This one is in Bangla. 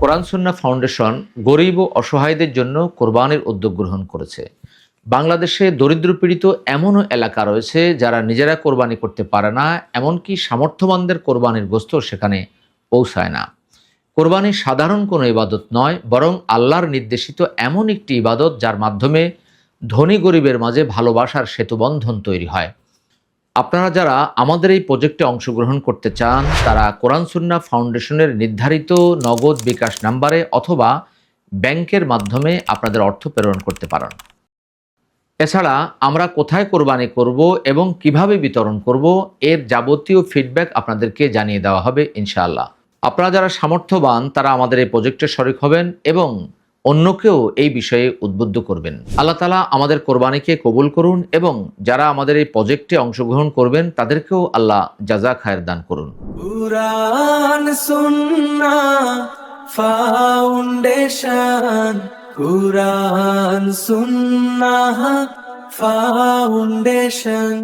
কোরআন সুন্নাহ ফাউন্ডেশন গরিব ও অসহায়দের জন্য কোরবানির উদ্যোগ গ্রহণ করেছে। বাংলাদেশে দরিদ্রপীড়িত এমনও এলাকা রয়েছে যারা নিজেরা কোরবানি করতে পারে না, এমনকি সামর্থ্যবানদের কোরবানির গোশত সেখানে পৌঁছায় না। কোরবানি সাধারণ কোনো ইবাদত নয়, বরং আল্লাহর নির্দেশিত এমন একটি ইবাদত যার মাধ্যমে ধনী গরিবের মাঝে ভালোবাসার সেতুবন্ধন তৈরি হয়। আপনারা যারা আমাদের এই প্রজেক্টে অংশগ্রহণ করতে চান, তারা কোরআন সুন্নাহ ফাউন্ডেশনের নির্ধারিত নগদ বিকাশ নাম্বারে অথবা ব্যাংকের মাধ্যমে আপনাদের অর্থ প্রেরণ করতে পারেন। এছাড়া আমরা কোথায় কোরবানি করব এবং কিভাবে বিতরণ করব এর যাবতীয় ফিডব্যাক আপনাদেরকে জানিয়ে দেওয়া হবে ইনশাআল্লাহ। আপনারা যারা সামর্থ্যবান তারা আমাদের এই প্রজেক্টে শরিক হবেন এবং অন্যকেও এই বিষয়ে উদ্বুদ্ধ করবেন। আল্লাহ তাআলা আমাদের কোরবানিকে কবুল করুন এবং যারা আমাদের এই প্রজেক্টে অংশগ্রহণ করবেন তাদেরকেও আল্লাহ জাযা খায়ের দান করুন। কুরআন সুন্নাহ ফাউন্ডেশন, কুরআন সুন্নাহ ফাউন্ডেশন।